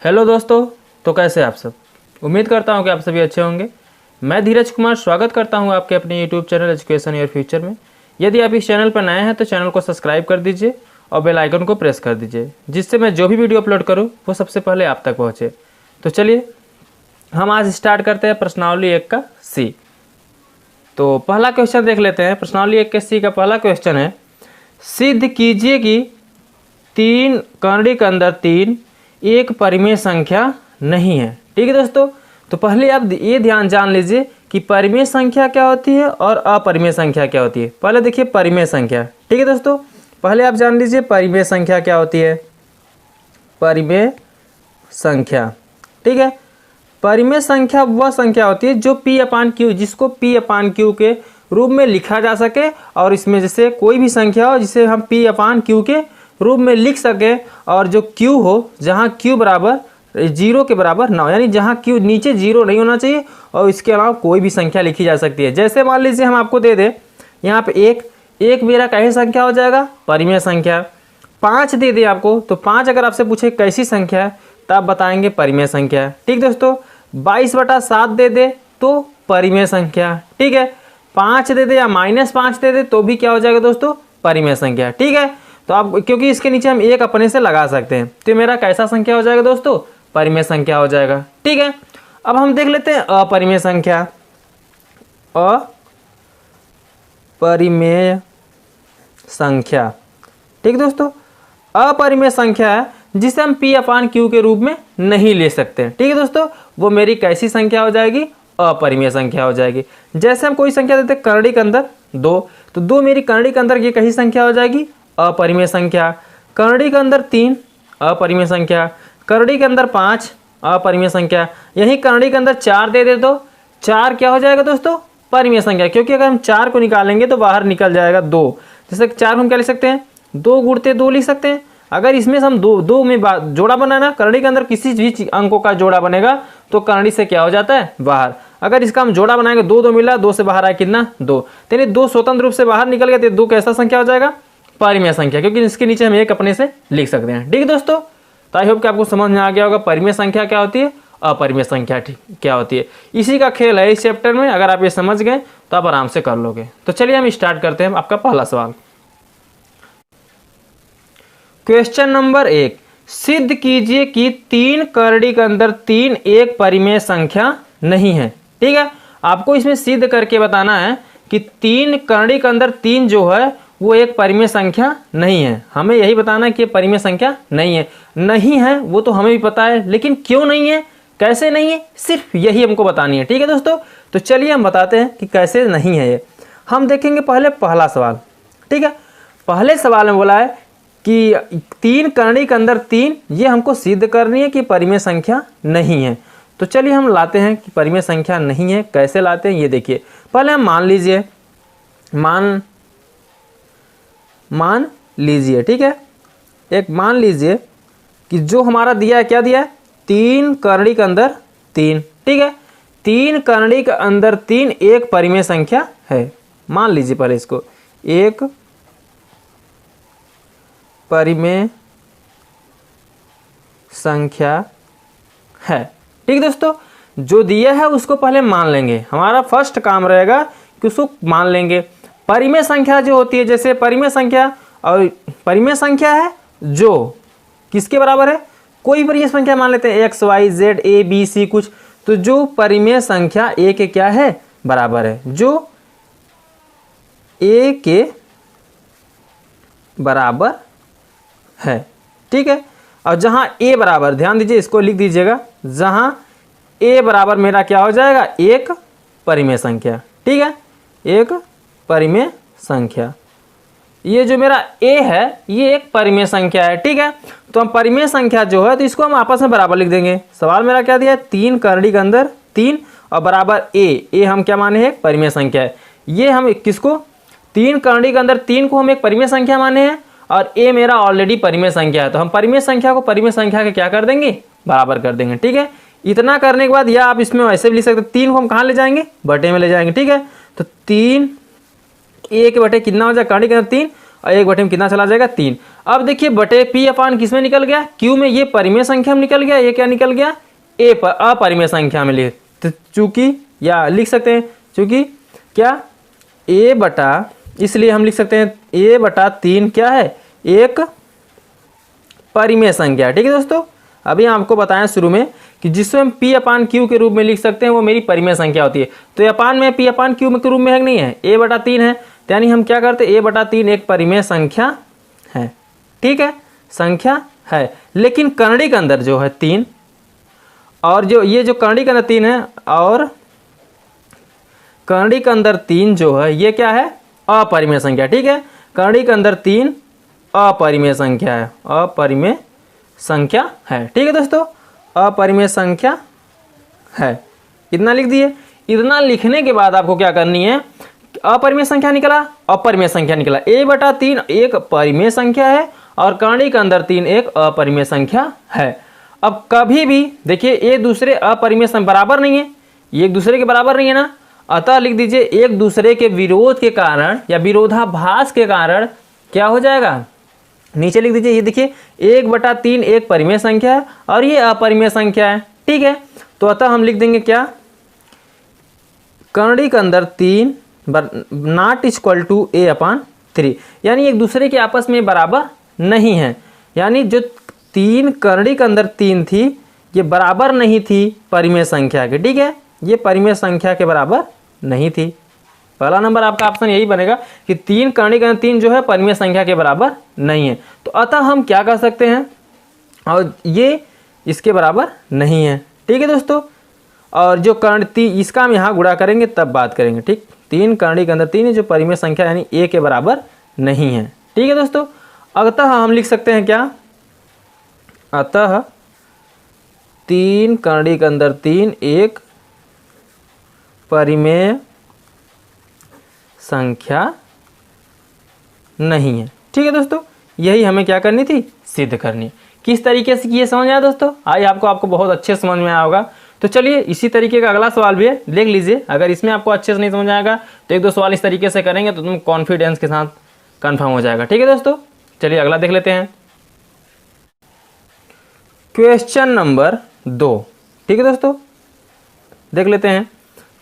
Hello दोस्तों, तो कैसे आप सब। उम्मीद करता हूं कि आप सभी अच्छे होंगे। मैं धीरज कुमार स्वागत करता हूं आपके अपने YouTube channel education your future में। यदि आप इस चैनल पर नए हैं तो चैनल को सब्सक्राइब कर दीजिए और बेल आइकन को प्रेस कर दीजिए, जिससे मैं जो भी वीडियो अपलोड करूँ वो सबसे पहले आप तक पहुँचे। तो चलिए हम आज स्टार्ट करते हैं प्रश्नावली 1 का सी। तो पहला क्वेश्चन देख लेते हैं। प्रश्नावली 1 के सी का पहला क्वेश्चन है, सिद्ध कीजिए कि 3 कर्णी के अंदर 3 एक परिमेय संख्या नहीं है। ठीक है दोस्तों, तो पहले आप ये ध्यान जान लीजिए कि परिमेय संख्या क्या होती है और अपरिमेय संख्या क्या होती है। पहले देखिए परिमेय संख्या। ठीक है दोस्तों, पहले आप जान लीजिए परिमेय संख्या क्या होती है। परिमेय संख्या, ठीक है, परिमेय संख्या वह संख्या होती है जो P/Q, जिसको P/Q के रूप में लिखा जा सके, और इसमें जैसे कोई भी संख्या हो जिसे हम P/Q के रूप में लिख सके, और जो Q हो जहाँ Q बराबर 0 के बराबर ना हो, यानी जहाँ Q नीचे 0 नहीं होना चाहिए, और इसके अलावा कोई भी संख्या लिखी जा सकती है। जैसे मान लीजिए हम आपको दे दें यहाँ पे एक मेरा कैसी संख्या हो जाएगा, परिमेय संख्या। 5 दे दे आपको, तो 5 अगर आपसे पूछे कैसी संख्या है तो आप बताएंगे परिमेय संख्या। ठीक दोस्तों, 22/7 दे दे तो परिमेय संख्या। ठीक है, 5 दे दे या -5 दे दे तो भी क्या हो जाएगा दोस्तों, परिमेय संख्या। ठीक है, तो आप क्योंकि इसके नीचे हम एक अपने से लगा सकते हैं, तो मेरा कैसा संख्या हो जाएगा दोस्तों, परिमेय संख्या हो जाएगा। ठीक है, अब हम देख लेते हैं अपरिमेय संख्या। अपरिमेय संख्या, ठीक दोस्तों, अपरिमेय संख्या है जिसे हम P/Q के रूप में नहीं ले सकते। ठीक है दोस्तों, वो मेरी कैसी संख्या हो जाएगी, अपरिमेय संख्या हो जाएगी। जैसे हम कोई संख्या देते हैं कर्णी के अंदर 2, तो 2 मेरी कर्णी के अंदर ये कैसी संख्या हो जाएगी, अपरिमेय संख्या। कर्णी के अंदर 3 अपरिमेय संख्या, कर्णी के अंदर 5 अपरिमेय संख्या। यही कर्णी के अंदर 4 दे दे तो 4 क्या हो जाएगा दोस्तों, परिमेय संख्या, क्योंकि अगर हम 4 को निकालेंगे तो बाहर निकल जाएगा 2। जैसे 4 हम क्या लिख सकते हैं, 2 गुणते 2 लिख सकते हैं। अगर इसमें से हम दो में जोड़ा बनाना, कर्णी के अंदर किसी भी अंकों का जोड़ा बनेगा तो कर्णी से क्या हो जाता है, बाहर। अगर इसका हम जोड़ा बनाएंगे 2 2 मिला, 2 से बाहर आया कितना, 2, यानी 2 स्वतंत्र रूप से बाहर निकल गए तो 2 कैसा संख्या हो जाएगा, परिमेय संख्या, क्योंकि इसके नीचे हम एक अपने से लिख सकते हैं। ठीक है दोस्तों, तो आई होप कि आपको समझ में आ गया होगा परिमेय संख्या क्या होती है, अपरिमेय संख्या क्या होती है। इसी का खेल है इस चैप्टर में। अगर आप ये समझ गए तो आप आराम से कर लोगे। तो चलिए हम स्टार्ट करते हैं आपका पहला सवाल। क्वेश्चन नंबर 1, सिद्ध कीजिए कि 3 कर्णी के अंदर 3 एक परिमेय संख्या नहीं है। ठीक है, आपको इसमें सिद्ध करके बताना है कि 3 कर्णी के अंदर 3 जो है वो एक परिमेय संख्या नहीं है। हमें यही बताना है कि परिमेय संख्या नहीं है। नहीं है वो तो हमें भी पता है, लेकिन क्यों नहीं है, कैसे नहीं है, सिर्फ यही हमको बतानी है। ठीक है दोस्तों, तो चलिए हम बताते हैं कि कैसे नहीं है ये। हम देखेंगे पहले पहला सवाल। ठीक है, पहले सवाल में बोला है कि 3 कर्णी के अंदर 3, ये हमको सिद्ध करनी है कि परिमेय संख्या नहीं है। तो चलिए हम लाते हैं कि परिमेय संख्या नहीं है। कैसे लाते हैं ये देखिए। पहले हम मान लीजिए, मान लीजिए, ठीक है, एक मान लीजिए कि जो हमारा दिया है, क्या दिया है, 3 कर्णी के अंदर 3। ठीक है, 3 कर्णी के अंदर 3 एक परिमेय संख्या है। मान लीजिए पहले इसको, एक परिमेय संख्या है। ठीक दोस्तों, जो दिया है उसको पहले मान लेंगे। हमारा फर्स्ट काम रहेगा कि उसको मान लेंगे। परिमेय संख्या जो होती है, जैसे परिमेय संख्या, और परिमेय संख्या है जो किसके बराबर है, कोई परिमेय संख्या मान लेते हैं, x y z a b c कुछ, तो जो परिमेय संख्या a के क्या है, बराबर है, जो a के बराबर है। ठीक है, और जहां a बराबर, ध्यान दीजिए इसको लिख दीजिएगा, जहां a बराबर मेरा क्या हो जाएगा, एक परिमेय संख्या। ठीक है, एक परिमेय संख्या, ये जो मेरा a है ये एक परिमेय संख्या है। ठीक है, तो हम परिमेय संख्या जो है तो इसको हम आपस में बराबर लिख देंगे। सवाल मेरा क्या दिया है, 3 कर्णी के अंदर 3 और बराबर a हम क्या माने हैं, परिमेय संख्या है। ये हम किसको, 3 कर्णी के अंदर 3 को हम एक परिमेय संख्या माने हैं, और a मेरा ऑलरेडी परिमेय संख्या है, तो हम परिमेय संख्या को परिमेय संख्या के क्या कर देंगे, बराबर कर देंगे। ठीक है, इतना करने के बाद या आप इसमें वैसे भी लिख सकते, 3 को हम कहाँ ले जाएंगे, बटे में ले जाएंगे। ठीक है, तो 3 a के बटे कितना हो जाए, कर्णी के अंदर 3 और 1 बटे में कितना चला जाएगा 3। अब देखिए बटे पी अपान किस में निकल गया, क्यू में, ये परिमेय संख्या में निकल गया, ये क्या निकल गया ए पर अपरिमेय संख्या में लिख, तो चूंकि या लिख सकते हैं चूंकि क्या ए बटा, इसलिए हम लिख सकते हैं ए बटा 3 क्या है एक परिमेय संख्या। ठीक है दोस्तों, अभी आपको बताया शुरू में कि जिसको हम पी अपान क्यू के रूप में लिख सकते हैं वो मेरी परिमेय संख्या होती है। तो अपान में पी अपान क्यू के रूप में है कि नहीं है, ए बटा 3 है, तो यानी हम क्या करते हैं ए बटा 3 एक परिमेय संख्या है। ठीक है, संख्या है, लेकिन करणी के अंदर जो है 3 और जो ये जो करणी के अंदर 3 है और करणी के अंदर 3 जो है ये क्या है अपरिमेय संख्या। ठीक है, करणी के अंदर 3 अपरिमेय संख्या है, अपरिमेय संख्या है। ठीक है दोस्तों, अपरिमेय संख्या है, इतना लिख दिए। इतना लिखने के बाद आपको क्या करनी है, अपरिमेय संख्या निकला, अपरिमेय संख्या निकला, ए बटा 3 एक परिमेय संख्या है और करणी के अंदर 3 एक अपरिमेय संख्या है। अब कभी भी देखिए एक दूसरे अपरिमेय बराबर नहीं है, ये एक दूसरे के बराबर नहीं है ना, अतः लिख दीजिए एक दूसरे के विरोध के कारण या विरोधाभास के कारण क्या हो जाएगा, नीचे लिख दीजिए। ये देखिए 1/3 एक परिमेय संख्या है और ये अपरिमेय संख्या है। ठीक है, तो अतः हम लिख देंगे क्या, करणी के अंदर 3 नॉट इक्वल टू ए अपान 3, यानी एक दूसरे के आपस में बराबर नहीं है। यानी जो 3 करणी के अंदर 3 थी ये बराबर नहीं थी परिमेय संख्या के। ठीक है, ये परिमेय संख्या के बराबर नहीं थी। पहला नंबर आपका ऑप्शन यही बनेगा कि 3 करणी के अंदर 3 जो है परिमेय संख्या के बराबर नहीं है। तो अतः हम क्या कर सकते हैं, और ये इसके बराबर नहीं है। ठीक है दोस्तों, और जो कर्ण इसका हम यहाँ गुणा करेंगे तब बात करेंगे। ठीक, 3 करणी के अंदर 3 है जो परिमेय संख्या यानी ए के बराबर नहीं है। ठीक है दोस्तों, अतः हम लिख सकते हैं क्या, अतः 3 करणी के अंदर 3 एक परिमेय संख्या नहीं है। ठीक है दोस्तों, यही हमें क्या करनी थी, सिद्ध करनी। किस तरीके से किए समझ आया दोस्तों, आई आपको बहुत अच्छे समझ में आया होगा। तो चलिए इसी तरीके का अगला सवाल भी है, देख लीजिए। अगर इसमें आपको अच्छे से नहीं समझ आएगा तो 1-2 सवाल इस तरीके से करेंगे तो तुम कॉन्फिडेंस के साथ कंफर्म हो जाएगा। ठीक है दोस्तों, चलिए अगला देख लेते हैं, क्वेश्चन नंबर 2। ठीक है दोस्तों, देख लेते हैं।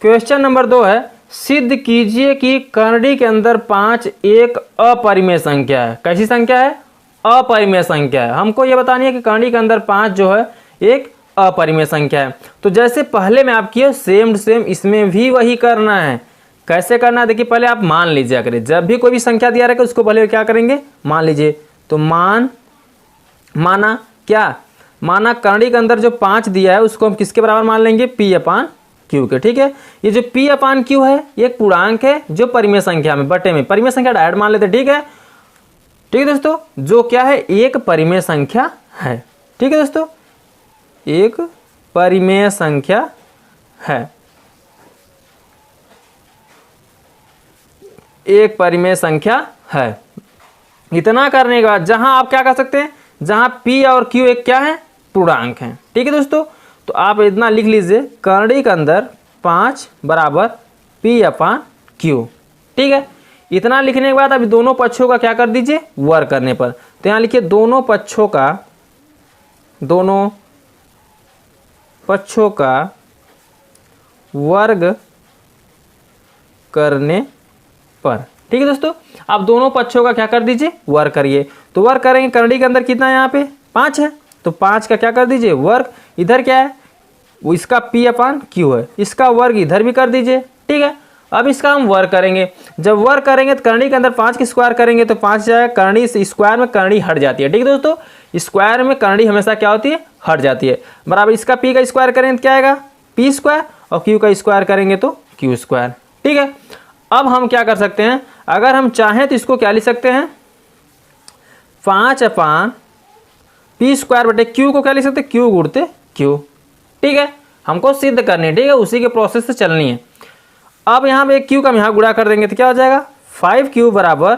क्वेश्चन नंबर 2 है, सिद्ध कीजिए कि करणी के अंदर 5 एक अपरिमेय संख्या है। कैसी संख्या है, अपरिमेय संख्या है। हमको ये बतानी है कि करणी के अंदर 5 जो है एक अपरिमेय संख्या है। तो जैसे पहले में आप किए सेम सेम इसमें भी वही करना है। कैसे करना है, देखिए पहले आप मान लीजिए, करें जब भी कोई भी संख्या दिया रहेगा उसको पहले क्या करेंगे, मान लीजिए। तो माना क्या, माना करणी के अंदर जो 5 दिया है उसको हम किसके बराबर मान लेंगे, पी अपान क्यू के। ठीक है, ये जो पी अपान क्यू है ये एक पूर्णांक है जो परिमेय संख्या में बटे में परिमेय संख्या डायरेक्ट मान लेते। ठीक है, ठीक है दोस्तों, जो क्या है एक परिमेय संख्या है। ठीक है दोस्तों, एक परिमेय संख्या है, एक परिमेय संख्या है। इतना करने के बाद जहां आप क्या कर सकते हैं, जहां p और q एक क्या है, पूर्णांक है। ठीक है दोस्तों, तो आप इतना लिख लीजिए, करणी के अंदर 5 बराबर p अपान q। ठीक है, इतना लिखने के बाद अभी दोनों पक्षों का क्या कर दीजिए, वर्ग करने पर। तो यहाँ लिखिए दोनों पक्षों का वर्ग करने पर। ठीक है दोस्तों, आप दोनों पक्षों का क्या कर दीजिए, वर्ग करिए। तो वर्ग करेंगे, करणी के अंदर कितना है, यहाँ पे 5 है, तो 5 का क्या कर दीजिए वर्ग। इधर क्या है, वो इसका p अपान q है, इसका वर्ग इधर भी कर दीजिए। ठीक है, अब इसका हम वर्ग करेंगे। जब वर्ग करेंगे तो करणी के अंदर 5 की स्क्वायर करेंगे तो 5 जाएगा, करणी से स्क्वायर में करणी हट जाती है। ठीक है दोस्तों, स्क्वायर में करणी हमेशा क्या होती है, हट जाती है। बराबर इसका p का स्क्वायर करेंगे तो क्या आएगा, p स्क्वायर, और q का स्क्वायर करेंगे तो q स्क्वायर। ठीक है, अब हम क्या कर सकते हैं, अगर हम चाहें तो इसको क्या लिख सकते हैं, 5 अपान p स्क्वायर बटे q को क्या लिख सकते हैं, q गुणते q। ठीक है, हमको सिद्ध करनी है। ठीक है, उसी के प्रोसेस से चलनी है। अब यहाँ पे q का हम यहाँ गुणा कर देंगे तो क्या हो जाएगा, 5q बराबर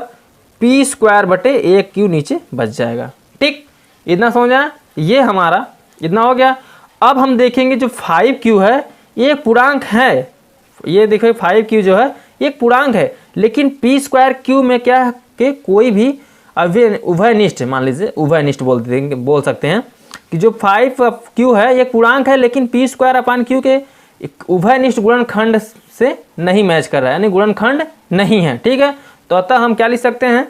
p स्क्वायर बटे 1q नीचे बच जाएगा। ठीक, इतना समझा, ये हमारा इतना हो गया। अब हम देखेंगे जो 5q है ये पूर्णांक है, ये देखो 5q जो है एक पूर्णांक है, लेकिन p स्क्वायर q में क्या के कोई भी उभयनिष्ठ, मान लीजिए उभयनिष्ठ बोल सकते हैं कि जो 5q है ये पूर्णांक है, लेकिन p स्क्वायर अपान q के उभयनिष्ठ गुणनखंड से नहीं मैच कर रहा है, यानी गुणनखंड नहीं है। ठीक है, तो अतः हम क्या लिख सकते हैं,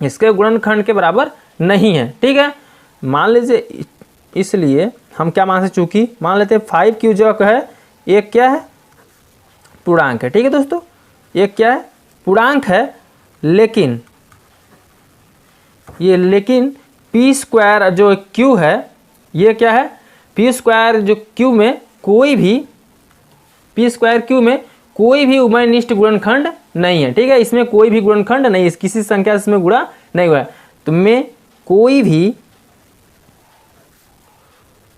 इसके गुणनखंड के बराबर नहीं है। ठीक है, मान लीजिए, इसलिए हम क्या मान सकते, चूंकि मान लेते हैं 5q जो है एक क्या है, पूर्णांक है। ठीक है दोस्तों, एक क्या है, पूर्णांक है, लेकिन p स्क्वायर जो q है ये क्या है, p स्क्वायर जो q में कोई भी उभयनिष्ठ गुणनखंड नहीं है। ठीक है, इसमें कोई भी गुणनखंड नहीं है, किसी संख्या से इसमें गुणा नहीं हुआ है, तो में कोई भी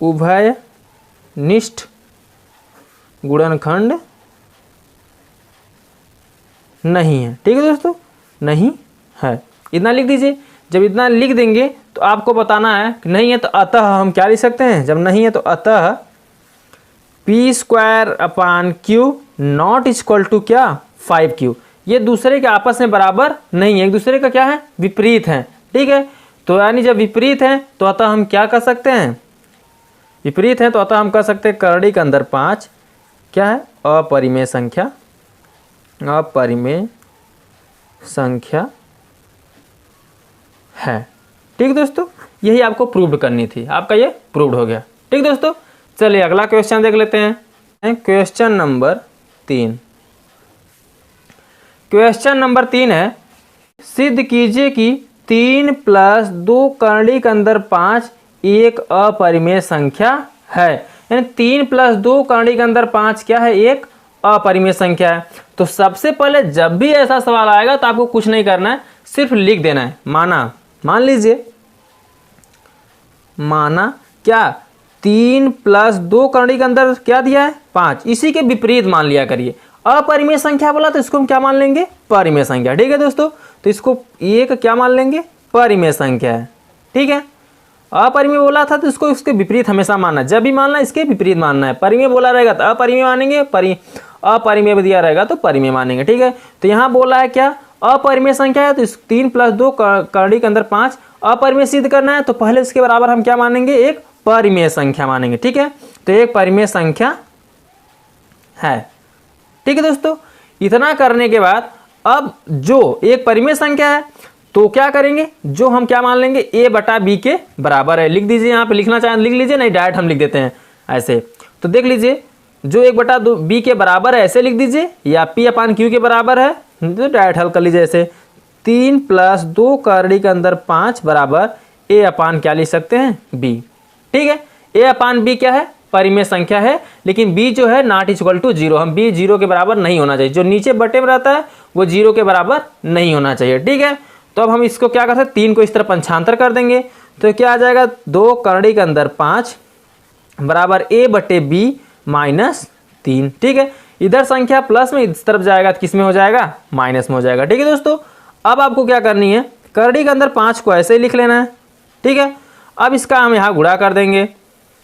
उभयनिष्ठ गुणनखंड नहीं है। ठीक है दोस्तों, नहीं है, इतना लिख दीजिए। जब इतना लिख देंगे तो आपको बताना है कि नहीं है, तो अतः हम क्या लिख सकते हैं, जब नहीं है तो अतः p स्क्वायर अपान q नॉट इक्वल टू क्या, 5q। ये दूसरे के आपस में बराबर नहीं है, एक दूसरे का क्या है, विपरीत है। ठीक है, तो यानी जब विपरीत है तो अतः हम क्या कर सकते हैं, विपरीत है तो अतः हम कह सकते हैं करड़ी के अंदर 5 क्या है, अपरिमेय संख्या है। ठीक दोस्तों, यही आपको प्रूव करनी थी, आपका ये प्रूव्ड हो गया। ठीक दोस्तों, चलिए अगला क्वेश्चन देख लेते हैं। Question number 3। क्वेश्चन नंबर 3 है, सिद्ध कीजिए कि 3 + 2 करड़ी के अंदर 5 एक अपरिमेय संख्या है। यानी 3 + 2 करड़ी के अंदर 5 क्या है, एक अपरिमेय संख्या है। तो सबसे पहले जब भी ऐसा सवाल आएगा तो आपको कुछ नहीं करना है, सिर्फ लिख देना है मान लीजिए क्या 3 + 2 करड़ी के अंदर क्या दिया है, 5, इसी के विपरीत मान लिया करिए। अपरिमेय संख्या बोला तो इसको हम क्या मान लेंगे, परिमेय संख्या। ठीक है दोस्तों, तो इसको एक क्या मान लेंगे, परिमेय संख्या है। ठीक है, अपरिमेय बोला था तो इसको इसके विपरीत हमेशा मानना है, जब भी मानना है इसके विपरीत मानना है। परिमेय बोला रहेगा तो अपरिमेय मानेंगे, अपरिमेय दिया रहेगा तो परिमेय मानेंगे। ठीक है, तो यहाँ बोला है क्या, अपरिमेय संख्या है, तो 3 + 2 करड़ी के अंदर 5 अपरिमेय सिद्ध करना है, तो पहले इसके बराबर हम क्या मानेंगे, एक परिमेय संख्या मानेंगे। ठीक है, तो एक परिमेय संख्या है। ठीक है दोस्तों, इतना करने के बाद अब जो एक परिमेय संख्या है तो क्या करेंगे, जो हम क्या मान लेंगे, a/b के बराबर है। लिख दीजिए, यहाँ पे लिखना चाहें लिख लीजिए, नहीं डायरेक्ट हम लिख देते हैं ऐसे। तो देख लीजिए, जो 1/b के बराबर है ऐसे लिख दीजिए, या p/q के बराबर है तो डायरेक्ट हल कर लीजिए ऐसे। 3 + 2 करड़ी के अंदर 5 बराबर a/, क्या लिख सकते हैं, b। ठीक है, a/b क्या है, परिमेय संख्या है, लेकिन b जो है नॉट इक्वल टू 0, हम b 0 के बराबर नहीं होना चाहिए, जो नीचे बटे में रहता है वो 0 के बराबर नहीं होना चाहिए। ठीक है, तो अब हम इसको क्या कर सकते हैं, 3 को इस तरह पंचांतर कर देंगे, तो क्या आ जाएगा, 2 करड़ी के अंदर 5 बराबर a/b - 3। ठीक है, इधर संख्या प्लस में इस तरफ जाएगा तो किस में हो जाएगा, माइनस में हो जाएगा। ठीक है दोस्तों, अब आपको क्या करनी है, करड़ी के अंदर 5 को ऐसे ही लिख लेना है। ठीक है, अब इसका हम यहाँ गुणा कर देंगे,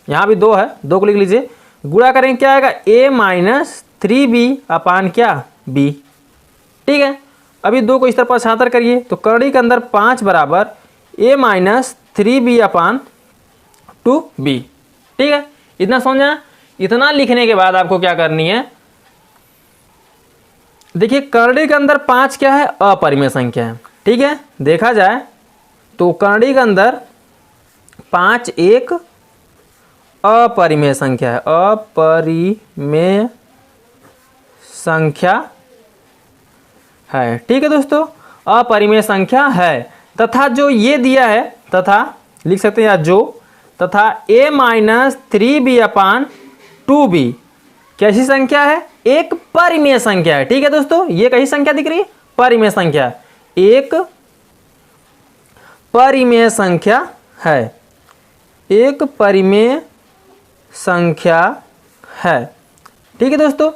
यहाँ भी 2 है, 2 को लिख लीजिए, गुणा करेंगे क्या आएगा, a - 3b/, क्या, b। ठीक है, अभी 2 को इस तरफ छांतर करिए, तो करड़ी के अंदर 5 बराबर a - 3b/2b। ठीक है, इतना समझा। इतना लिखने के बाद आपको क्या करनी है, देखिए करड़ी के अंदर 5 क्या है, अपरिमेय संख्या है। ठीक है, देखा जाए तो करड़ी के अंदर 5 एक अपरिमेय संख्या है, अपरिमेय संख्या है। ठीक है दोस्तों, अपरिमेय संख्या है, तथा जो ये दिया है, तथा लिख सकते हैं या जो, तथा a - 3b/2b कैसी संख्या है, एक परिमेय संख्या है। ठीक है दोस्तों, ये कैसी संख्या दिख रही है, परिमेय संख्या, एक परिमेय संख्या है, एक परिमेय संख्या है। ठीक है दोस्तों,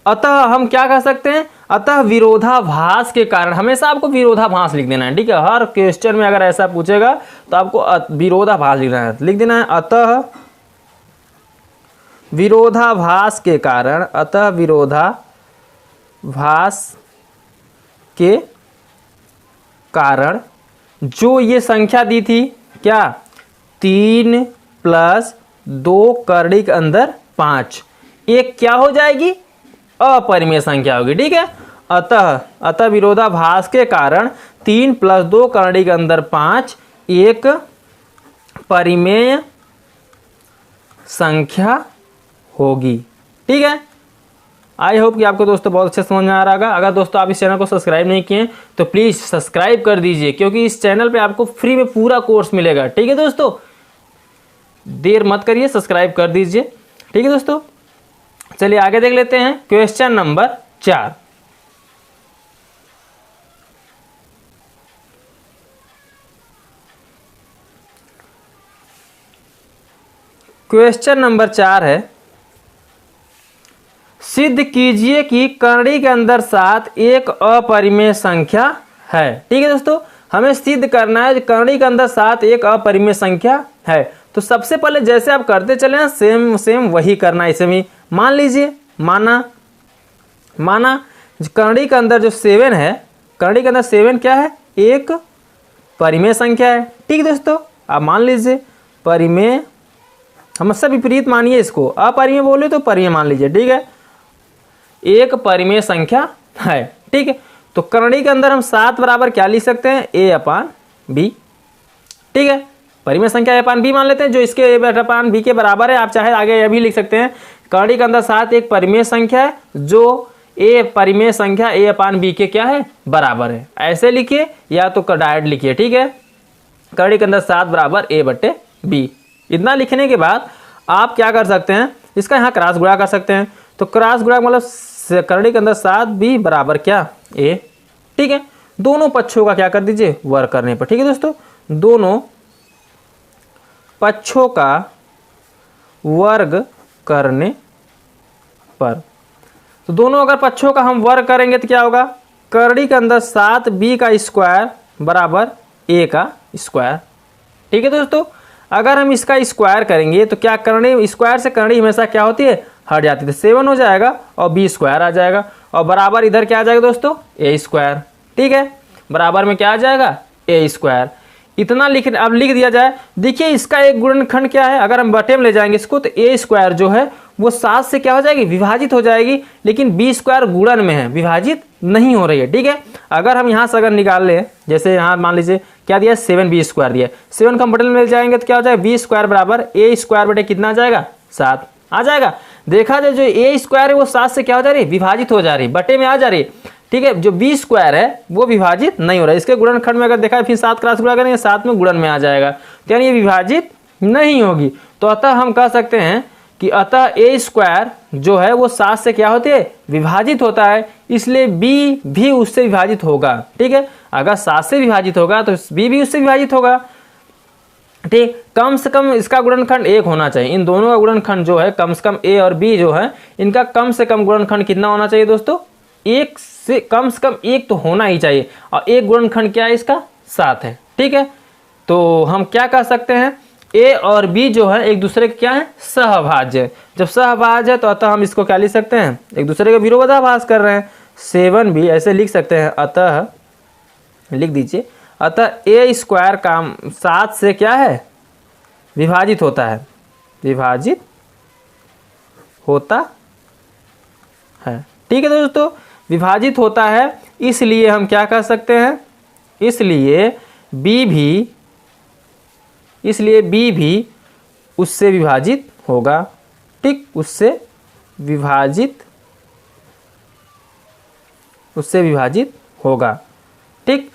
अतः हम क्या कह सकते हैं, अतः विरोधाभास के कारण, हमेशा आपको विरोधाभास लिख देना है। ठीक है, हर क्वेश्चन में अगर ऐसा पूछेगा तो आपको विरोधाभास लिखना है, लिख देना है, अतः विरोधाभास के कारण, अतः विरोधाभास के कारण जो ये संख्या दी थी क्या, 3 + 2 करड़ी के अंदर 5, एक क्या हो जाएगी, अपरिमेय संख्या होगी। ठीक है, अतः विरोधाभास के कारण 3 + 2 करड़ी के अंदर 5 एक परिमेय संख्या होगी। ठीक है, आई होप कि आपको दोस्तों बहुत अच्छे समझ में आ रहा होगा। अगर दोस्तों आप इस चैनल को सब्सक्राइब नहीं किए तो प्लीज़ सब्सक्राइब कर दीजिए, क्योंकि इस चैनल पे आपको फ्री में पूरा कोर्स मिलेगा। ठीक है दोस्तों, देर मत करिए, सब्सक्राइब कर दीजिए। ठीक है दोस्तों, चलिए आगे देख लेते हैं क्वेश्चन नंबर 4। क्वेश्चन नंबर 4 है, सिद्ध कीजिए कि करड़ी के अंदर 7 एक अपरिमेय संख्या है। ठीक है दोस्तों, हमें सिद्ध करना है करड़ी के अंदर 7 एक अपरिमेय संख्या है। तो सबसे पहले जैसे आप करते चले हैं सेम वही करना है। इसे भी मान लीजिए, माना करड़ी के अंदर जो 7 है, करड़ी के अंदर 7 क्या है, एक परिमेय संख्या है। ठीक है दोस्तों, आप मान लीजिए परिमेय, हम सब विपरीत मानिए इसको, अपरिमेय बोले तो परिमेय मान लीजिए। ठीक है, एक परिमेय संख्या है। ठीक है, तो करड़ी के अंदर हम 7 बराबर क्या लिख सकते हैं, a/b। ठीक है, परिमेय संख्या a/b मान लेते हैं, जो इसके a/b के बराबर है। आप चाहे आगे यह भी लिख सकते हैं, करड़ी के अंदर 7 एक परिमेय संख्या है, जो a परिमेय संख्या a/b के क्या है, बराबर है। ऐसे लिखिए या तो डायरेक्ट लिखिए। ठीक है, करड़ी के अंदर 7 बराबर a/b। इतना लिखने के बाद आप क्या कर सकते हैं, इसका यहाँ क्रॉस गुणा कर सकते हैं। तो क्रॉस गुणा मतलब करड़ी के अंदर 7b बराबर क्या, a। ठीक है, दोनों पक्षों का क्या कर दीजिए, वर्ग करने पर। ठीक है दोस्तों, दोनों पक्षों का वर्ग करने पर, तो दोनों अगर पक्षों का हम वर्ग करेंगे तो क्या होगा, करड़ी के अंदर 7b का स्क्वायर बराबर a का स्क्वायर। ठीक है दोस्तों, अगर हम इसका स्क्वायर करेंगे तो क्या, करड़ी स्क्वायर से करड़ी हमेशा क्या होती है, हट जाती है। 7 हो जाएगा और b स्क्वायर आ जाएगा, और बराबर इधर क्या आ जाएगा दोस्तों, a स्क्वायर। ठीक है, बराबर में क्या आ जाएगा, a स्क्वायर। इतना अब लिख दिया जाए। देखिए इसका एक गुणनखंड क्या है, अगर हम बटे में ले जाएंगे इसको तो a स्क्वायर जो है वो 7 से क्या हो जाएगी, विभाजित हो जाएगी, लेकिन b स्क्वायर गुणन में है, विभाजित नहीं हो रही है। ठीक है, अगर हम यहाँ से अगर निकाल लें, जैसे यहाँ मान लीजिए क्या दिया, 7b स्क्वायर दिया, 7 का बटे में ले जाएंगे तो क्या हो जाएगा, b स्क्वायर बराबर a स्क्वायर बटे कितना आ जाएगा, 7 आ जाएगा। देखा जाए जो a स्क्वायर है वो 7 से क्या हो जा रही है, विभाजित हो जा रही है, बटे में आ जा रही है। ठीक है, जो b स्क्वायर है वो विभाजित नहीं हो रहा है। इसके गुणनखंड में अगर देखा है, फिर 7 क्रॉस गुणा करेंगे, 7 में गुणन में आ जाएगा, तो यानी ये विभाजित नहीं होगी। तो अतः हम कह सकते हैं कि अतः a स्क्वायर जो है वो 7 से क्या होती है, विभाजित होता है, इसलिए b भी उससे विभाजित होगा। ठीक है, अगर 7 से विभाजित होगा तो b भी उससे विभाजित होगा। ठीक, कम से कम इसका गुणनखंड 1 होना चाहिए। इन दोनों का गुणनखंड जो है कम से कम a और b जो है, इनका कम से कम गुणनखंड कितना होना चाहिए दोस्तों, 1 से कम 1 तो होना ही चाहिए। और एक गुणनखंड क्या है इसका, 7 है। ठीक है, तो हम क्या कह सकते हैं, a और b जो है एक दूसरे के क्या है, सहभाज्य। जब सहभाज्य है तो अतः हम इसको क्या लिख सकते हैं, एक दूसरे के विरोधाभास कर रहे हैं। 7b ऐसे लिख सकते हैं, अतः लिख दीजिए, अतः a स्क्वायर का 7 से क्या है, विभाजित होता है, विभाजित होता है। ठीक है दोस्तों, विभाजित होता है, इसलिए हम क्या कर सकते हैं, इसलिए b भी उससे विभाजित होगा। ठीक, उससे विभाजित होगा। ठीक,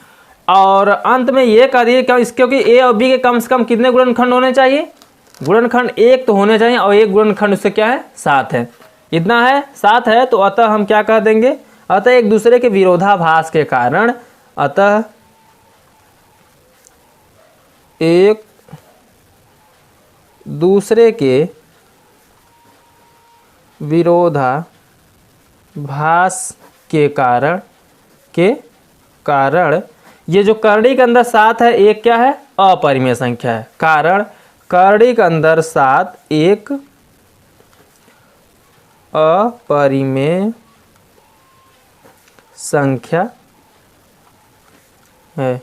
और अंत में ये कह दिए क्योंकि a और b के कम से कम कितने गुणनखंड होने चाहिए, गुणनखंड 1 तो होने चाहिए, और एक गुणनखंड उससे क्या है, 7 है। इतना है, 7 है, तो अतः हम क्या कह देंगे, अतः एक दूसरे के विरोधाभास के कारण, अतः एक दूसरे के विरोधाभास के कारण ये जो करड़ी के अंदर 7 है, एक क्या है, अपरिमेय संख्या है। कारण करड़ी के अंदर 7 एक अपरिमेय संख्या है।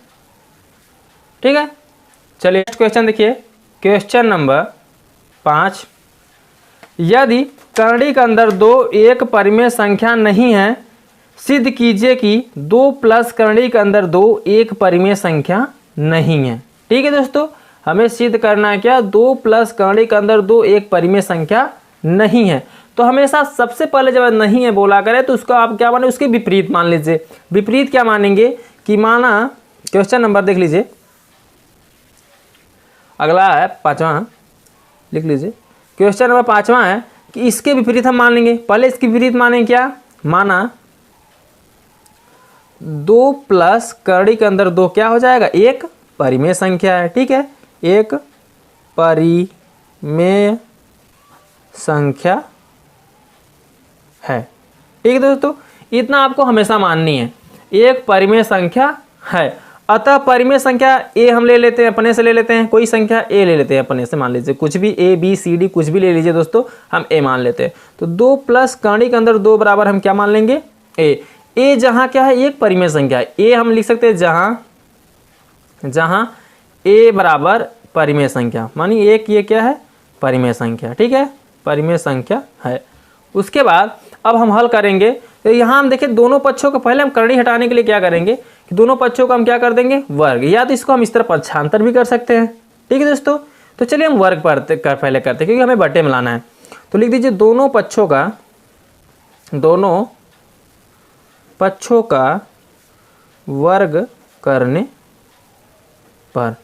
ठीक है। चलिए नेक्स्ट क्वेश्चन देखिए, क्वेश्चन नंबर 5। यदि करणी के अंदर 2 एक परिमेय संख्या नहीं है, सिद्ध कीजिए कि 2 प्लस करणी के अंदर 2 एक परिमेय संख्या नहीं है। ठीक है दोस्तों, हमें सिद्ध करना है क्या, 2 प्लस करणी के अंदर 2 एक परिमेय संख्या नहीं है। तो हमेशा सबसे पहले जब नहीं है बोला करे तो उसको आप क्या माने, उसके विपरीत मान लीजिए। विपरीत क्या मानेंगे कि माना क्वेश्चन नंबर देख लीजिए, अगला है 5वां, लिख लीजिए। क्वेश्चन नंबर 5वां है कि इसके विपरीत हम मान लेंगे। पहले इसके विपरीत मानेंगे क्या, माना 2 प्लस करणी के अंदर 2 क्या हो जाएगा, एक परिमेय संख्या है। ठीक है, एक परिमेय संख्या है। ठीक है दोस्तों, इतना आपको हमेशा माननी है, एक परिमेय संख्या है। अतः परिमेय संख्या ए हम ले लेते हैं, अपने से ले लेते हैं, कोई संख्या ए ले लेते हैं अपने से, मान लीजिए कुछ भी ए बी सी डी कुछ भी ले लीजिए दोस्तों, हम ए मान लेते हैं। तो 2 प्लस करणी के अंदर 2 बराबर हम क्या मान लेंगे, ए। ए जहाँ क्या है, एक परिमेय संख्या है। ए हम लिख सकते हैं जहाँ ए बराबर परिमेय संख्या, मानी एक ये क्या है, परिमेय संख्या। ठीक है, परिमेय संख्या है। उसके बाद अब हम हल करेंगे, तो यहाँ हम देखें दोनों पक्षों को, पहले हम करणी हटाने के लिए क्या करेंगे कि दोनों पक्षों को हम क्या कर देंगे, वर्ग, या तो इसको हम इस तरह पक्षांतर भी कर सकते हैं। ठीक है दोस्तों, तो चलिए हम वर्ग पहले करते हैं क्योंकि हमें बटे में लाना है। तो लिख दीजिए दोनों पक्षों का वर्ग करने पर।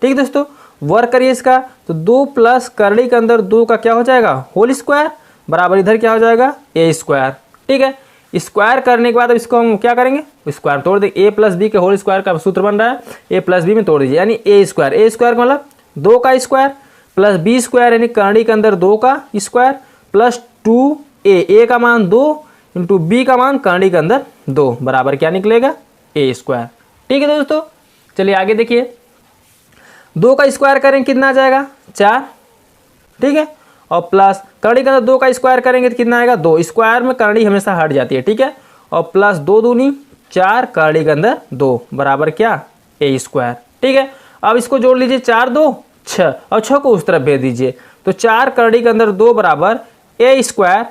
ठीक है दोस्तों, वर्ग करिए इसका, तो 2 प्लस करणी के अंदर 2 का क्या हो जाएगा, होल स्क्वायर, बराबर इधर क्या हो जाएगा, ए स्क्वायर। ठीक है, स्क्वायर करने के बाद अब इसको हम क्या करेंगे, स्क्वायर तोड़ देंगे। ए प्लस बी के होल स्क्वायर का सूत्र बन रहा है, ए प्लस बी में तोड़ दीजिए, यानी ए स्क्वायर। ए स्क्वायर का मतलब 2 का स्क्वायर प्लस बी स्क्वायर, यानी करणी के अंदर 2 का स्क्वायर प्लस 2a, ए का मान 2 इंटू बी का मान करणी के अंदर 2 बराबर क्या निकलेगा, ए स्क्वायर। ठीक है दोस्तों, चलिए आगे देखिए, 2 का स्क्वायर करेंगे कितना आ जाएगा, 4। ठीक है, और प्लस करणी के अंदर 2 का स्क्वायर करेंगे तो कितना आएगा, 2। स्क्वायर में करणी हमेशा हट जाती है। ठीक है, और प्लस 2 दूनी 4, करणी के अंदर 2 बराबर क्या, ए स्क्वायर। ठीक है, अब इसको जोड़ लीजिए, 4 2 6 और 6 को उस तरफ भेज दीजिए, तो 4 करणी के अंदर 2 बराबर ए स्क्वायर।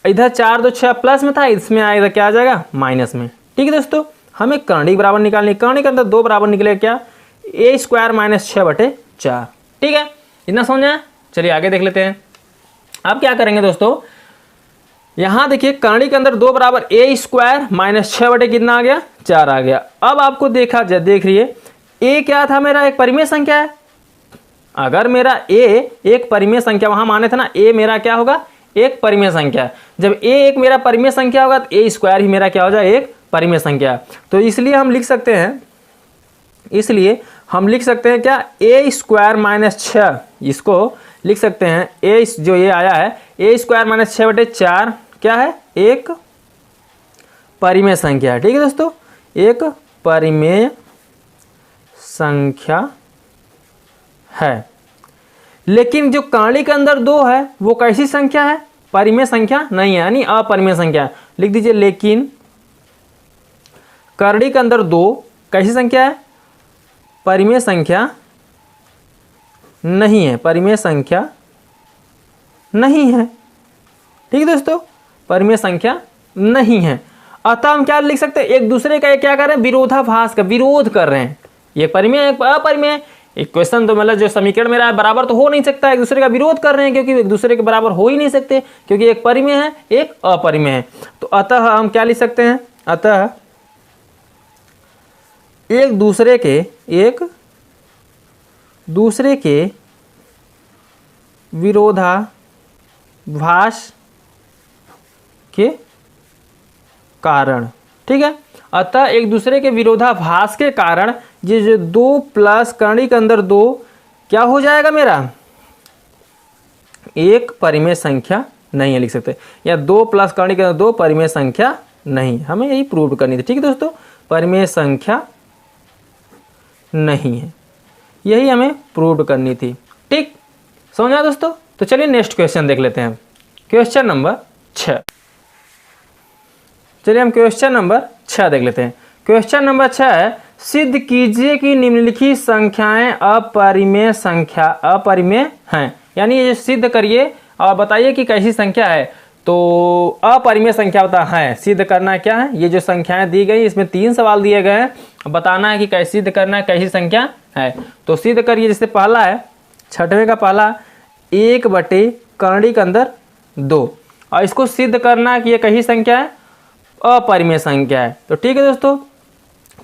इधर 4 2 6 प्लस में था, इसमें आएगा क्या आ जाएगा, माइनस में। ठीक है दोस्तों, हमें करणी बराबर निकालनी, करणी के अंदर 2 बराबर निकलेगा क्या, ए स्क्वायर माइनस 6/4। ठीक है, इतना समझ आया। चलिए आगे देख लेते हैं। अब क्या करेंगे दोस्तों, यहां देखिए करणी के अंदर 2 बराबर ए स्क्वायर माइनस 6 कितना आ गया, 4 आ गया। अब आपको देख रहिए, ए क्या था मेरा, एक परिमेय संख्या है। अगर मेरा ए एक परिमेय संख्या, वहां माने थे ना, ए मेरा क्या होगा, एक परिमेय संख्या। जब ए एक मेरा परिमेय संख्या होगा तो ए स्क्वायर ही मेरा क्या हो जाए, एक परिमेय संख्या। तो इसलिए हम लिख सकते हैं, क्या, ए स्क्वायर माइनस 6, इसको लिख सकते हैं, ए जो ये आया है, ए स्क्वायर माइनस 6/4 क्या है, एक परिमेय संख्या। ठीक है दोस्तों, एक परिमेय संख्या है। लेकिन जो करणी के अंदर 2 है वो कैसी संख्या है, परिमेय संख्या नहीं है, यानी अपरिमेय संख्या। लिख दीजिए, लेकिन करणी के अंदर 2 कैसी संख्या है, परिमेय संख्या नहीं है, परिमेय संख्या नहीं है। ठीक है दोस्तों, परिमेय संख्या नहीं है। अतः हम क्या लिख सकते हैं, एक दूसरे का क्या कर रहे हैं, विरोधाभास का विरोध कर रहे हैं। एक परिमेय एक अपरिमेय, एक क्वेश्चन तो मतलब जो समीकरण मेरा है बराबर तो हो नहीं सकता, एक दूसरे का विरोध कर रहे हैं क्योंकि एक दूसरे के बराबर हो ही नहीं सकते, क्योंकि एक परिमेय है एक अपरिमेय है। तो अतः हम क्या लिख सकते हैं, अतः एक दूसरे के विरोधाभास के कारण। ठीक है, अतः एक दूसरे के विरोधाभास के कारण ये जो 2 प्लस करणी के अंदर 2 क्या हो जाएगा मेरा, एक परिमेय संख्या नहीं है, लिख सकते हैं, या 2 प्लस करणी के अंदर 2 परिमेय संख्या नहीं। हमें यही प्रूव करनी थी। ठीक है दोस्तों, परिमेय संख्या नहीं है, यही हमें प्रूव करनी थी। ठीक, समझा दोस्तों। तो चलिए नेक्स्ट क्वेश्चन देख लेते हैं, क्वेश्चन नंबर 6। चलिए हम क्वेश्चन नंबर 6 देख लेते हैं। क्वेश्चन नंबर 6 है, सिद्ध कीजिए कि निम्नलिखित संख्याएं अपरिमेय हैं। यानी ये सिद्ध करिए और बताइए कि कैसी संख्या है। तो अपरिमेय संख्या बता है, सिद्ध करना क्या है, ये जो संख्याएं दी गई इसमें 3 सवाल दिए गए हैं, बताना है कि कैसे सिद्ध करना है, कैसी संख्या है। तो सिद्ध करिए। जैसे पहला है 6वें का पहला 1/करणी के अंदर 2, और इसको सिद्ध करना है कि ये कैसी संख्या है, अपरिमेय संख्या है। तो ठीक है दोस्तों,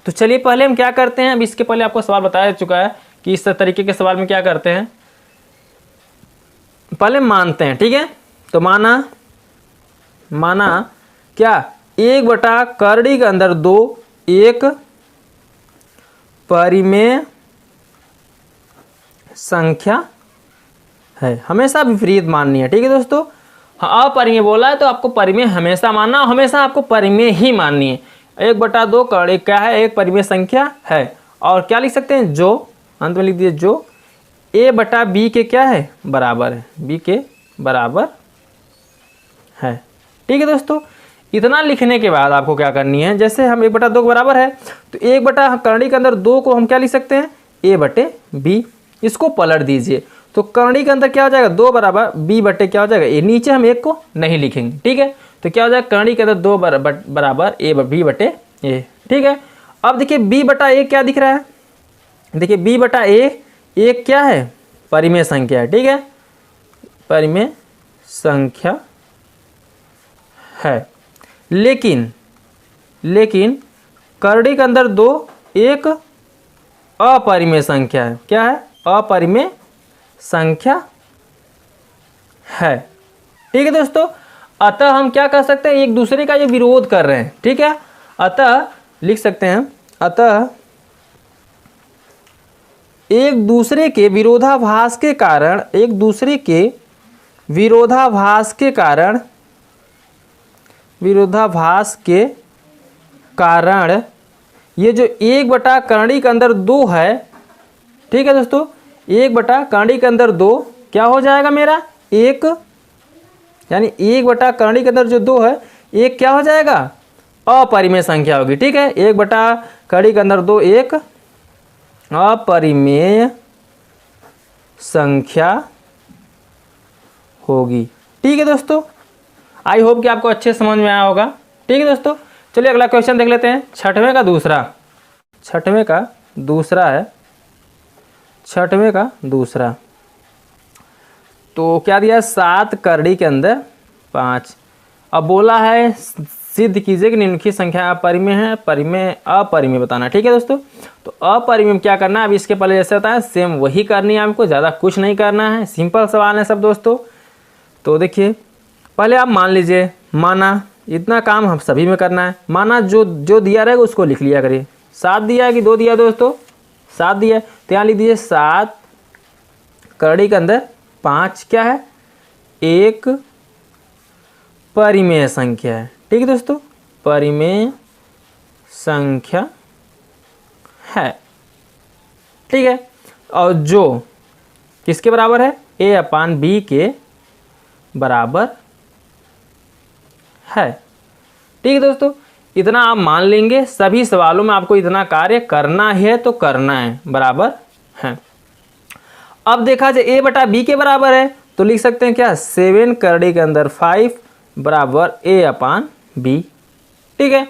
तो चलिए पहले हम क्या करते हैं। अब इसके पहले आपको सवाल बताया चुका है कि इस तरीके के सवाल में क्या करते हैं, पहले मानते हैं। ठीक है, तो माना क्या 1/करणी के अंदर 2 एक परिमेय संख्या है। हमेशा विपरीत माननी है। ठीक है दोस्तों, हाँ अपरिमेय बोला है तो आपको परिमेय हमेशा मानना, हमेशा आपको परिमेय ही माननी है। 1/2 करणी क्या है, एक परिमेय संख्या है। और क्या लिख सकते हैं, जो अंत में लिख दिए जो a/b के क्या है, बराबर है, b के बराबर है। ठीक है दोस्तों, इतना लिखने के बाद आपको क्या करनी है, जैसे हम 1/2 के बराबर है तो 1/करणी के अंदर 2 को हम क्या लिख सकते हैं, a/b। इसको पलट दीजिए तो करणी के अंदर क्या हो जाएगा, 2 बराबर b बटे क्या हो जाएगा, ये नीचे हम 1 को नहीं लिखेंगे। ठीक है, तो क्या हो जाएगा, करणी के अंदर 2 बराबर b बटे a। ठीक है, अब देखिए b/a क्या दिख रहा है, देखिए b/a एक क्या है, परिमेय संख्या है। ठीक है, परिमेय संख्या है। लेकिन करणी के अंदर 2 एक अपरिमेय संख्या है। क्या है, अपरिमेय संख्या है। ठीक है दोस्तों, अतः हम क्या कर सकते हैं, एक दूसरे का ये विरोध कर रहे हैं। ठीक है, अतः लिख सकते हैं, अतः एक दूसरे के विरोधाभास के कारण ये जो 1/करणी के अंदर 2 है। ठीक है दोस्तों, 1/करणी के अंदर 2 क्या हो जाएगा मेरा, 1, यानी 1/करणी के अंदर जो 2 है एक क्या हो जाएगा, अपरिमेय संख्या होगी। ठीक है, 1/करणी के अंदर 2 एक अपरिमेय संख्या होगी। ठीक है दोस्तों, आई होप कि आपको अच्छे समझ में आया होगा। ठीक है दोस्तों, चलिए अगला क्वेश्चन देख लेते हैं। 6वें का दूसरा तो क्या दिया, 7 करणी के अंदर 5। अब बोला है सिद्ध कीजिए कि निम्नलिखित संख्या अपरिमेय है, अपरिमेय बताना। ठीक है दोस्तों, तो अपरिमेय में क्या करना है, अब इसके पहले जैसे होता है सेम वही करनी है आपको, ज़्यादा कुछ नहीं करना है, सिंपल सवाल है सब दोस्तों। तो देखिए पहले आप मान लीजिए, माना इतना काम हम सभी में करना है। माना जो दिया रहेगा उसको लिख लिया करिए। 7 दिया है कि 2 दिया दोस्तों, 7 दिया है तो यहाँ लिख दीजिए 7 करणी के अंदर 5 क्या है, एक परिमेय संख्या है। ठीक है दोस्तों, परिमेय संख्या है। ठीक है, और जो किसके बराबर है, a/b के बराबर है। ठीक है दोस्तों, इतना आप मान लेंगे, सभी सवालों में आपको इतना कार्य करना है तो करना है, बराबर है। अब देखा जाए a/b के बराबर है तो लिख सकते हैं क्या, 7 करणी के अंदर 5 बराबर a/b। ठीक है,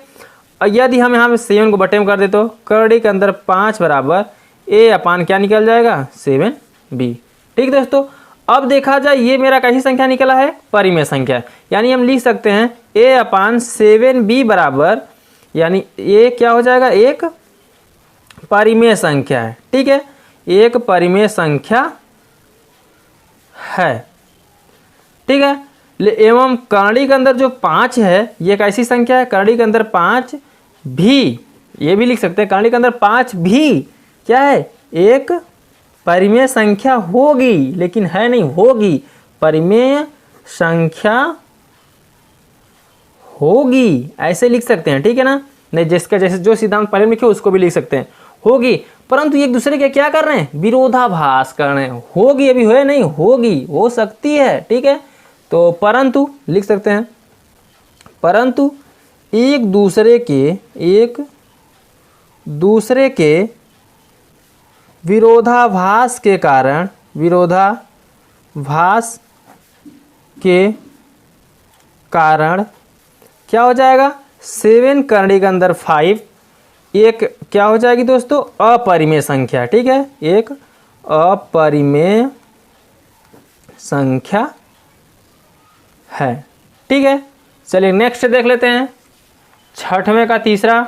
और यदि हम यहाँ पे 7 को बटे में कर दे तो करणी के अंदर 5 बराबर a/ क्या निकल जाएगा, 7b। ठीक दोस्तों, अब देखा जाए ये मेरा कैसी संख्या निकला है, परिमेय संख्या। यानी हम लिख सकते हैं a/7b बराबर, यानी ये क्या हो जाएगा, एक परिमेय संख्या है। ठीक है, एक परिमेय संख्या है। ठीक है, एवं करणी के अंदर जो 5 है ये कैसी संख्या है, करणी के अंदर 5 भी, ये भी लिख सकते हैं, करणी के अंदर 5 भी क्या है, एक परिमेय संख्या होगी, लेकिन है नहीं, होगी, परिमेय संख्या होगी, ऐसे लिख सकते हैं। ठीक है ना, नहीं जिसका जैसे जो सिद्धांत पहले लिखे उसको भी लिख सकते हैं, होगी। परंतु एक दूसरे के क्या कर रहे हैं, विरोधाभास कर रहे हैं। होगी अभी है नहीं, होगी, हो सकती है। ठीक है, तो परंतु लिख सकते हैं, परंतु एक दूसरे के विरोधाभास के कारण क्या हो जाएगा, 7 करड़ी के अंदर 5 एक क्या हो जाएगी दोस्तों, अपरिमेय संख्या। ठीक है, एक अपरिमेय संख्या है। ठीक है, चलिए नेक्स्ट देख लेते हैं, छठवें का तीसरा।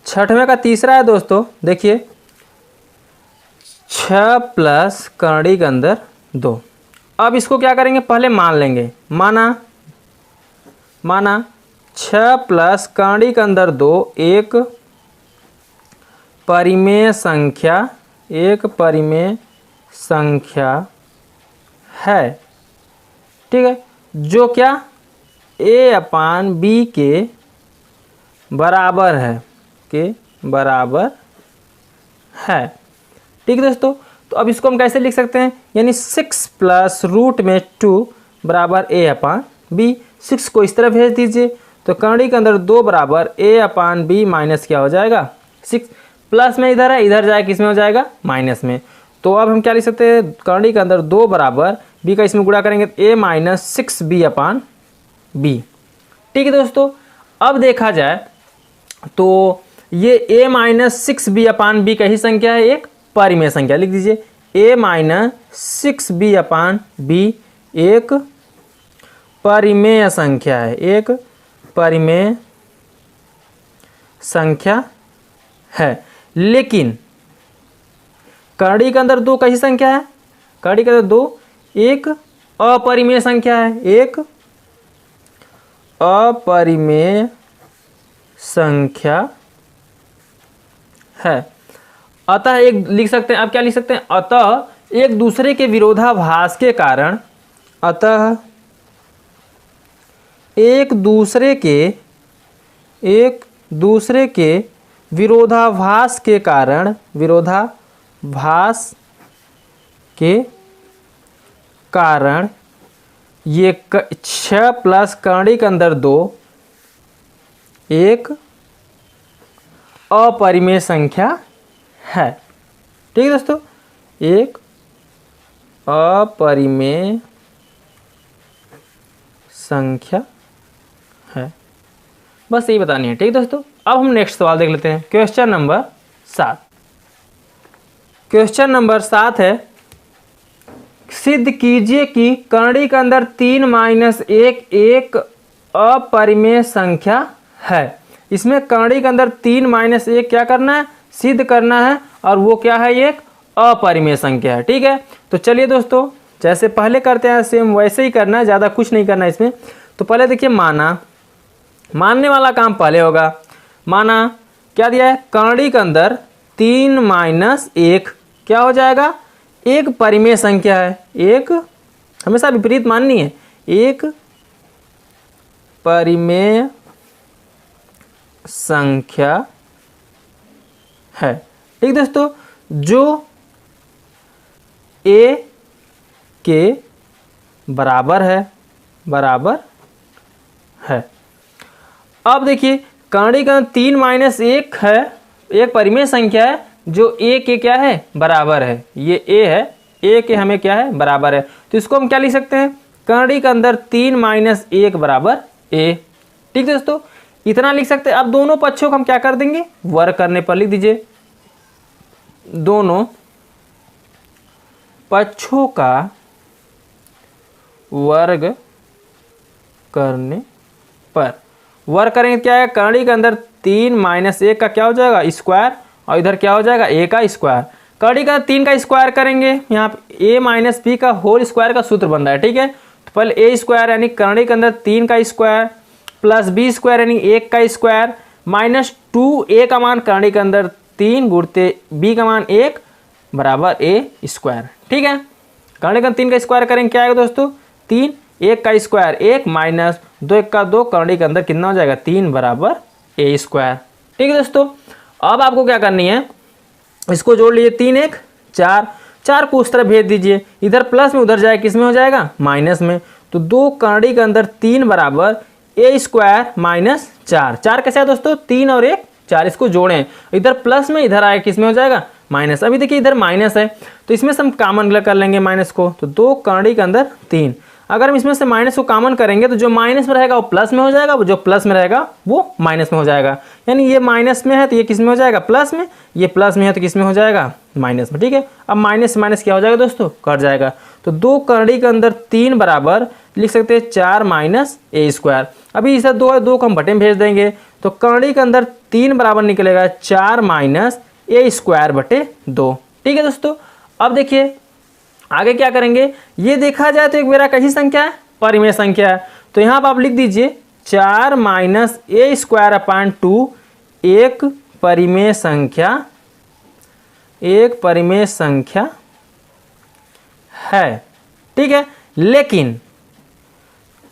छठवें का तीसरा है दोस्तों, देखिए 6 प्लस करड़ी के अंदर 2। अब इसको क्या करेंगे, पहले मान लेंगे, माना 6 प्लस करड़ी के अंदर 2 एक परिमेय संख्या है। ठीक है, जो क्या a/b के बराबर है। ठीक है दोस्तों, तो अब इसको हम कैसे लिख सकते हैं, यानी 6 प्लस रूट में 2 बराबर a/b। 6 को इस तरफ भेज दीजिए, तो करड़ी के अंदर 2 बराबर a/b माइनस क्या हो जाएगा 6। प्लस में इधर है, इधर जाए किस में हो जाएगा, माइनस में। तो अब हम क्या लिख सकते हैं, करड़ी के अंदर 2 बराबर b का इसमें गुणा करेंगे a माइनस 6b/b। ठीक है दोस्तों, अब देखा जाए तो ये a माइनस 6b/b कही संख्या है, एक परिमेय संख्या। लिख दीजिए a माइनस 6b/b एक परिमेय संख्या है, एक परिमेय संख्या है। लेकिन करड़ी के अंदर 2 कही संख्या है, करड़ी के अंदर 2 एक अपरिमेय संख्या है, एक अपरिमेय संख्या है। अतः एक लिख सकते हैं, अब क्या लिख सकते हैं, अतः एक दूसरे के विरोधाभास के कारण, अतः एक दूसरे के विरोधाभास के कारण ये 6 प्लस करड़ी के अंदर 2 एक अपरिमेय संख्या है। ठीक है दोस्तों, एक अपरिमेय संख्या है, बस यही बतानी है। ठीक है दोस्तों, अब हम नेक्स्ट सवाल देख लेते हैं, क्वेश्चन नंबर 7। क्वेश्चन नंबर 7 है, सिद्ध कीजिए कि करड़ी के अंदर 3 माइनस 1 एक अपरिमेय संख्या है। इसमें करड़ी के अंदर 3 माइनस 1 क्या करना है, सिद्ध करना है, और वो क्या है, एक अपरिमेय संख्या है। ठीक है, तो चलिए दोस्तों, जैसे पहले करते हैं सेम वैसे ही करना है, ज़्यादा कुछ नहीं करना है इसमें। तो पहले देखिए, मानने वाला काम पहले होगा। माना क्या दिया है, करड़ी के अंदर 3 माइनस 1 क्या हो जाएगा, एक परिमेय संख्या है, एक हमेशा विपरीत माननी है, एक परिमेय संख्या है। ठीक दोस्तों, जो a के बराबर है। अब देखिए, करड़ी का 3 माइनस 1 है, एक परिमेय संख्या है जो a के क्या है, बराबर है। ये a है, a के हमें क्या है, बराबर है। तो इसको हम क्या लिख सकते हैं, करड़ी के अंदर 3 माइनस 1 बराबर a। ठीक है दोस्तों, इतना लिख सकते हैं। अब दोनों पक्षों को हम क्या कर देंगे, वर्ग करने पर लिख दीजिए, दोनों पक्षों का वर्ग करने पर, वर्ग करेंगे क्या है, करड़ी के अंदर 3 माइनस 1 का क्या हो जाएगा, स्क्वायर, और इधर क्या हो जाएगा, a का स्क्वायर। करड़ी का 3 का स्क्वायर करेंगे, यहाँ पे a माइनस b का होल स्क्वायर का सूत्र बन रहा है। ठीक है, तो पहले a स्क्वायर यानी करड़ी के अंदर 3 का स्क्वायर प्लस b स्क्वायर यानी 1 का स्क्वायर माइनस 2 a का मान करड़ी के अंदर 3 गुणते b का मान 1 बराबर a स्क्वायर। ठीक है, करड़ी का 3 का स्क्वायर करेंगे क्या आएगा दोस्तों, 3, 1 का स्क्वायर 1 माइनस 2 1 का 2, करड़ी के अंदर कितना हो जाएगा, 3 बराबर a स्क्वायर। ठीक है दोस्तों, अब आपको क्या करनी है, इसको जोड़ लीजिए, 3 1 4, 4 को उस तरह भेज दीजिए, इधर प्लस में उधर जाए किस में हो जाएगा, माइनस में। तो 2 करड़ी के अंदर 3 बराबर ए स्क्वायर माइनस 4। 4 कैसे है दोस्तों, 3 और 1 4, इसको जोड़ें, इधर प्लस में इधर आए किस में हो जाएगा, माइनस। अभी देखिए इधर माइनस है तो इसमें से हम कॉमन कर लेंगे माइनस को, तो 2 करड़ी के अंदर 3। अगर हम इसमें से माइनस को कॉमन करेंगे तो जो माइनस में रहेगा वो प्लस में हो जाएगा, वो जो प्लस में रहेगा वो माइनस में हो जाएगा। यानी ये माइनस में है तो ये किस में हो जाएगा, प्लस में, ये प्लस में है तो किस में हो जाएगा, माइनस में। ठीक है, अब माइनस माइनस क्या हो जाएगा दोस्तों, कट जाएगा। तो 2 करड़ी के अंदर 3 बराबर लिख सकते हैं 4 माइनस ए स्क्वायर। अभी इसे 2 को हम बटे में भेज देंगे तो करड़ी के अंदर 3 बराबर निकलेगा 4 माइनस ए स्क्वायर बटे 2। ठीक है दोस्तों, अब देखिए आगे क्या करेंगे, ये देखा जाए तो एक मेरा कैसी संख्या है, परिमेय संख्या है। तो यहाँ पर आप लिख दीजिए 4 माइनस ए स्क्वायर अपान 2 एक परिमेय संख्या, एक परिमेय संख्या है। ठीक है, लेकिन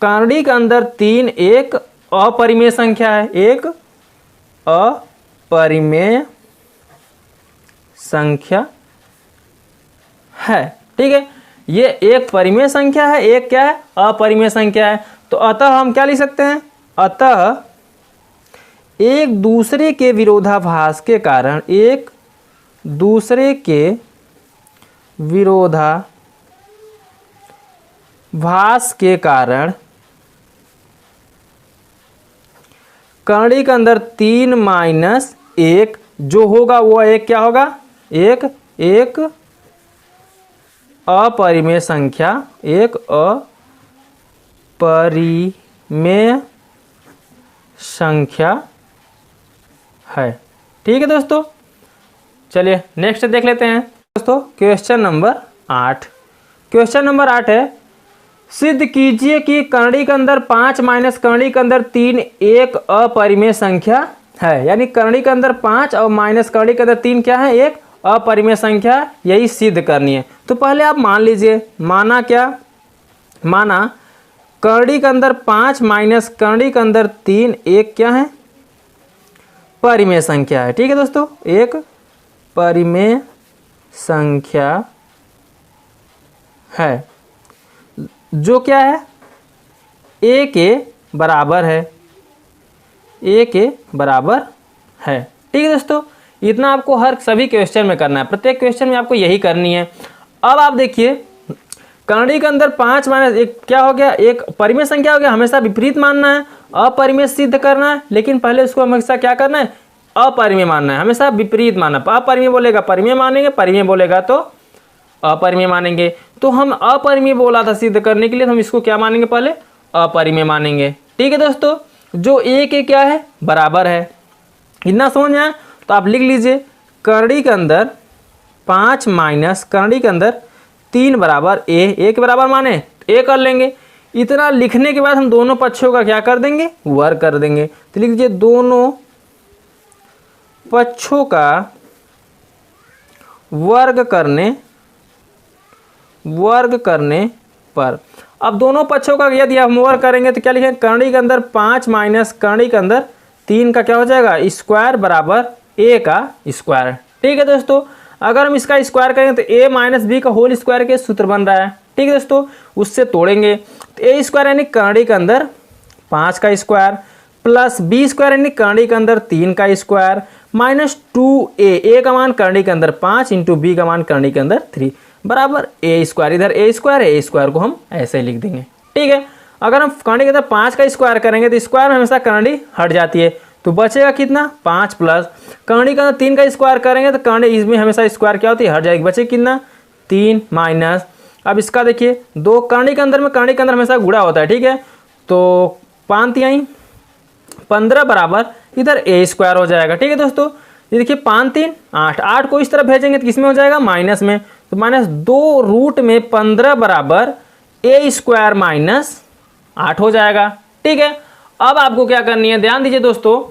करड़ी के अंदर 3 एक अपरिमेय संख्या है, एक अपरिमेय संख्या है। ठीक है, ये एक परिमेय संख्या है, एक क्या है, अपरिमेय संख्या है। तो अतः हम क्या लिख सकते हैं, अतः एक दूसरे के विरोधाभास के कारण, एक दूसरे के विरोधाभास के कारण करड़ी के अंदर 3 माइनस 1 जो होगा वो एक क्या होगा, एक अपरिमेय संख्या, एक अपरिमेय संख्या है। ठीक है दोस्तों, चलिए नेक्स्ट देख लेते हैं दोस्तों। क्वेश्चन नंबर 8, क्वेश्चन नंबर 8 है, सिद्ध कीजिए कि करड़ी के अंदर 5 माइनस करड़ी के अंदर 3 एक अपरिमेय संख्या है। यानी करड़ी के अंदर 5 और माइनस करड़ी के अंदर 3 क्या है, एक अपरिमेय संख्या, यही सिद्ध करनी है। तो पहले आप मान लीजिए, माना क्या, माना करड़ी के अंदर 5 माइनस करड़ी के अंदर 3 एक क्या है, परिमेय संख्या है। ठीक है दोस्तों, एक परिमेय संख्या है जो क्या है, ए के बराबर है, ए के बराबर है। ठीक है दोस्तों, इतना आपको हर सभी क्वेश्चन में करना है, प्रत्येक क्वेश्चन में आपको यही करनी है। अब आप देखिए करड़ी के अंदर 5 माइनस 1 क्या हो गया, एक परिमेय संख्या हो गया, हमेशा विपरीत मानना है, अपरिमेय सिद्ध करना है, लेकिन पहले उसको हमेशा क्या करना है, अपरिमेय मानना है, हमेशा विपरीत मानना। अपरिमेय बोलेगा परिमेय मानेंगे, परिमेय बोलेगा तो अपरिमेय मानेंगे। तो हम अपरिमेय बोला था सिद्ध करने के लिए, तो हम इसको क्या मानेंगे, पहले अपरिमेय मानेंगे। ठीक है दोस्तों, जो ए के क्या है, बराबर है, इतना समझ में आया। तो आप लिख लीजिए करड़ी के अंदर 5 माइनस करड़ी के अंदर 3 बराबर ए के बराबर माने ए कर लेंगे। इतना लिखने के बाद हम दोनों पक्षों का क्या कर देंगे, वर्ग कर देंगे। तो लिख लीजिए दोनों पक्षों का वर्ग करने पर, अब दोनों पक्षों का यदि हम वर्ग करेंगे तो क्या लिखेंगे, करड़ी के अंदर 5 माइनस करड़ी के अंदर 3 का क्या हो जाएगा, स्क्वायर बराबर ए का स्क्वायर। ठीक है दोस्तों, अगर हम इसका स्क्वायर करेंगे तो ए माइनस बी का होल स्क्वायर के सूत्र बन रहा है। ठीक है दोस्तों, उससे तोड़ेंगे तो ए स्क्वायर यानी करड़ी के अंदर 5 का स्क्वायर प्लस बी स्क्वायर यानी करड़ी के अंदर 3 का स्क्वायर माइनस 2a, का मान करड़ी के अंदर 5 इंटू बी का मान करड़ी के अंदर 3 बराबर ए स्क्वायर। इधर ए स्क्वायर को हम ऐसे लिख देंगे। ठीक है, अगर हम करड़ी के अंदर 5 का स्क्वायर करेंगे तो स्क्वायर में हमेशा करड़ी हट जाती है, तो बचेगा कितना, 5 प्लस करड़ी के अंदर 3 का स्क्वायर करेंगे तो करड़ी इसमें हमेशा स्क्वायर क्या होती है, हट जाएगी, बचे कितना 3 माइनस। अब इसका देखिए 2 करड़ी के अंदर हमेशा गुणा होता है। ठीक है, तो 5 आई 15 बराबर इधर ए स्क्वायर हो जाएगा। ठीक है दोस्तों, ये देखिए 5 3 8, 8 को इस तरफ भेजेंगे तो किसमें हो जाएगा, माइनस में। तो माइनस 2 रूट में 15 बराबर ए स्क्वायर माइनस 8 हो जाएगा। ठीक है, अब आपको क्या करनी है, ध्यान दीजिए दोस्तों,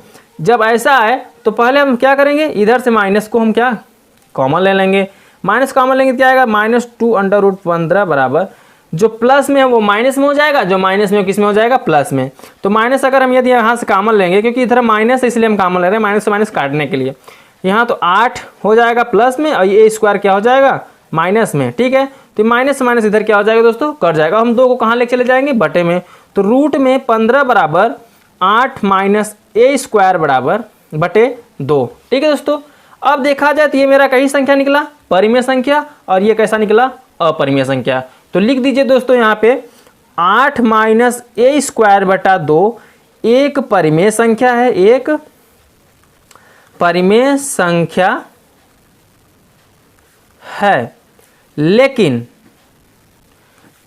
जब ऐसा है तो पहले हम क्या करेंगे, इधर से माइनस को हम क्या कॉमन ले लेंगे, माइनस कॉमन लेंगे क्या आएगा, -2√15 बराबर जो प्लस में है वो माइनस में हो जाएगा, जो माइनस में किस में हो जाएगा, प्लस में। तो माइनस अगर हम यदि यहाँ से कॉमन लेंगे, क्योंकि इधर माइनस है इसलिए हम कॉमन ले रहे हैं, माइनस से माइनस काटने के लिए, यहाँ तो 8 हो जाएगा प्लस में और ये स्क्वायर क्या हो जाएगा माइनस में, ठीक है। तो माइनस माइनस इधर क्या हो जाएगा दोस्तों, कट जाएगा। हम 2 को कहाँ लेके चले जाएंगे, बटे में। तो रूट में 15 बराबर 8 माइनस ए स्क्वायर बराबर बटे 2, ठीक है दोस्तों। अब देखा जाए तो ये मेरा कई संख्या निकला, परिमेय संख्या, और ये कैसा निकला, अपरिमेय संख्या। तो लिख दीजिए दोस्तों यहाँ पे 8 माइनस ए स्क्वायर बटा 2 एक परिमेय संख्या है, एक परिमेय संख्या है, लेकिन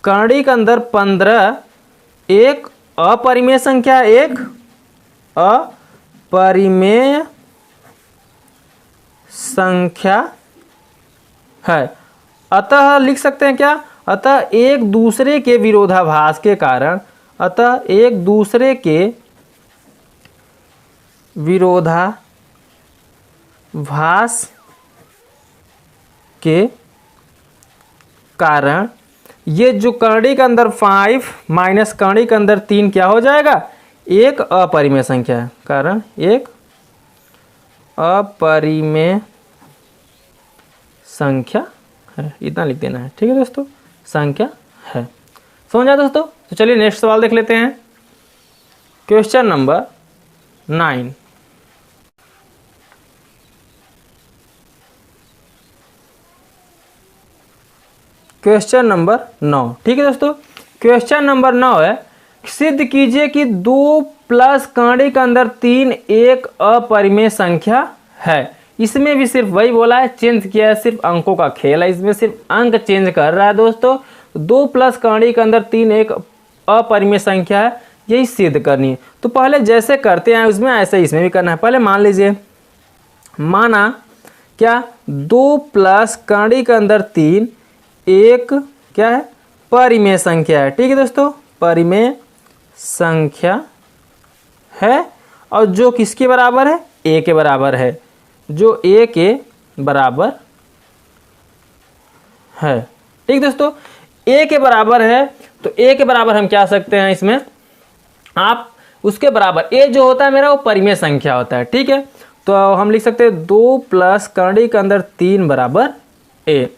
कर्णिक अंदर 15 एक अपरिमेय संख्या, एक अपरिमेय संख्या है। अतः लिख सकते हैं क्या, अतः एक दूसरे के विरोधाभास के कारण, अतः एक दूसरे के विरोधाभास के कारण ये जो कर्णिक अंदर 5 माइनस कर्णिक अंदर 3 क्या हो जाएगा, एक अपरिमेय संख्या है, कारण एक अपरिमेय संख्या है। इतना लिख देना है, ठीक है दोस्तों, संख्या है। समझ आया दोस्तों। तो चलिए नेक्स्ट सवाल देख लेते हैं, क्वेश्चन नंबर 9। क्वेश्चन नंबर 9, ठीक है दोस्तों। क्वेश्चन नंबर 9 है, सिद्ध कीजिए कि 2 प्लस कर्णिक अंदर 3 एक अपरिमेय संख्या है। इसमें भी सिर्फ वही बोला है, चेंज किया है, सिर्फ अंकों का खेल है, इसमें सिर्फ अंक चेंज कर रहा है दोस्तों। 2 प्लस कर्णिक अंदर 3 एक अपरिमेय संख्या है, यही सिद्ध करनी है। तो पहले जैसे करते हैं उसमें ऐसे इसमें भी करना है। पहले मान लीजिए, माना क्या 2 प्लस कर्णिक अंदर 3 एक क्या है, परिमेय संख्या है, ठीक है दोस्तों, परिमेय संख्या है, और जो किसके बराबर है, ए के बराबर है, जो ए के बराबर है, ठीक दोस्तों। ए के बराबर है, तो ए के बराबर हम क्या सकते हैं इसमें, आप उसके बराबर, ए जो होता है मेरा वो परिमेय संख्या होता है, ठीक है। तो हम लिख सकते हैं 2 प्लस कर्णिक अंदर 3 बराबर ए।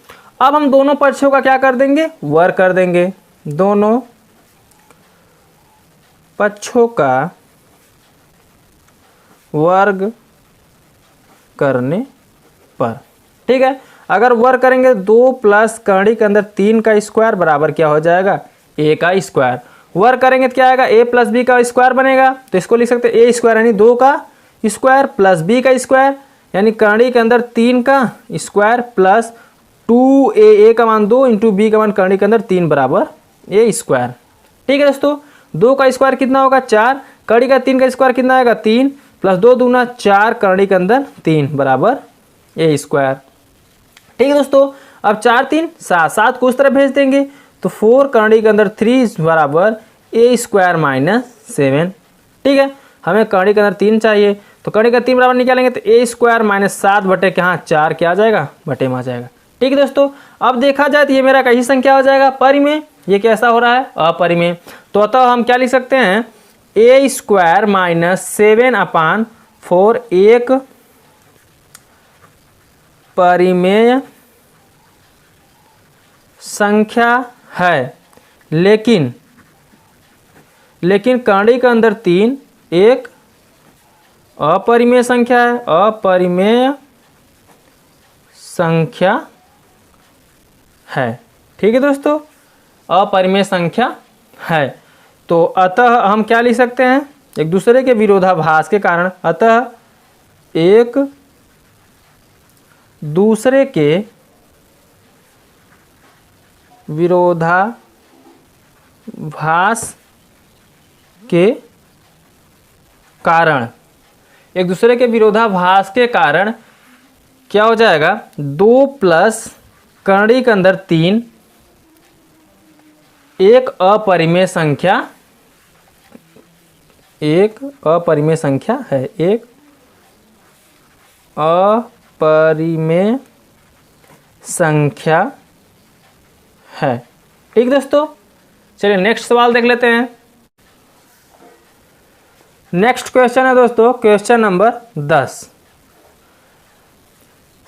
अब हम दोनों पक्षों का क्या कर देंगे, वर्ग कर देंगे, दोनों पक्षों का वर्ग करने पर, ठीक है। अगर वर्ग करेंगे 2 प्लस कर्णिक अंदर 3 का स्क्वायर बराबर क्या हो जाएगा, ए का स्क्वायर। वर्ग करेंगे तो क्या आएगा, ए प्लस बी का स्क्वायर बनेगा, तो इसको लिख सकते हैं ए स्क्वायर यानी 2 का स्क्वायर प्लस बी का स्क्वायर यानी कर्णिक अंदर 3 का स्क्वायर प्लस 2a, ए का मान 2 इंटू बी का मान कर्णिक अंदर 3 बराबर ए स्क्वायर, ठीक है दोस्तों। 2 का स्क्वायर कितना होगा 4, कर्णिक का 3 का स्क्वायर कितना आएगा 3 प्लस 2 दूना 4 कर्णिक अंदर 3 बराबर ए स्क्वायर, ठीक है दोस्तों। अब 4 3 7, 7 को उस तरफ भेज देंगे, तो 4 कर्णिक अंदर 3 बराबर ए स्क्वायर माइनस 7, ठीक है। हमें कर्णिक अंदर 3 चाहिए, तो कर्णिक का 3 बराबर निकालेंगे तो ए स्क्वायर माइनस 7 बटे क्या 4 क्या आ जाएगा, बटे में आ जाएगा, ठीक है दोस्तों। अब देखा जाए तो ये मेरा कैसी संख्या हो जाएगा, परिमेय। ये कैसा हो रहा है, अपरिमेय। तो अतः हम क्या लिख सकते हैं, ए स्क्वायर माइनस 7/4 एक परिमेय संख्या है, लेकिन कर्णिक अंदर 3 एक अपरिमेय संख्या है, अपरिमेय संख्या है, ठीक है दोस्तों, अपरिमेय संख्या है। तो अतः हम क्या लिख सकते हैं, एक दूसरे के विरोधाभास के कारण, अतः एक दूसरे के विरोधाभास के कारण, एक दूसरे के विरोधाभास के कारण क्या हो जाएगा, 2 प्लस कर्णिक अंदर 3 एक अपरिमेय संख्या, एक अपरिमेय संख्या है, एक अपरिमेय संख्या है, ठीक दोस्तों। चलिए नेक्स्ट सवाल देख लेते हैं। नेक्स्ट क्वेश्चन है दोस्तों, क्वेश्चन नंबर 10।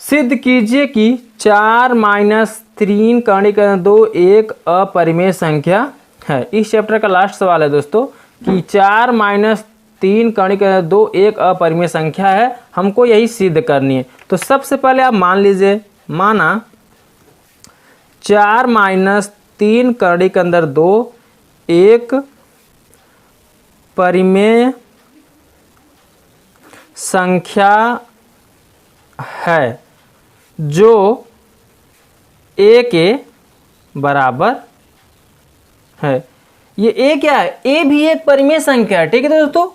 सिद्ध कीजिए कि 4 माइनस 3 कर्ण के अंदर 2 एक अपरिमेय संख्या है। इस चैप्टर का लास्ट सवाल है दोस्तों कि 4 - 3 कर्ण के अंदर 2 एक अपरिमेय संख्या है, हमको यही सिद्ध करनी है। तो सबसे पहले आप मान लीजिए, माना 4 - 3 कर्ण के अंदर 2 एक परिमेय संख्या है जो a के बराबर है। ये a क्या है? a भी एक परिमेय संख्या है। ठीक है दोस्तों,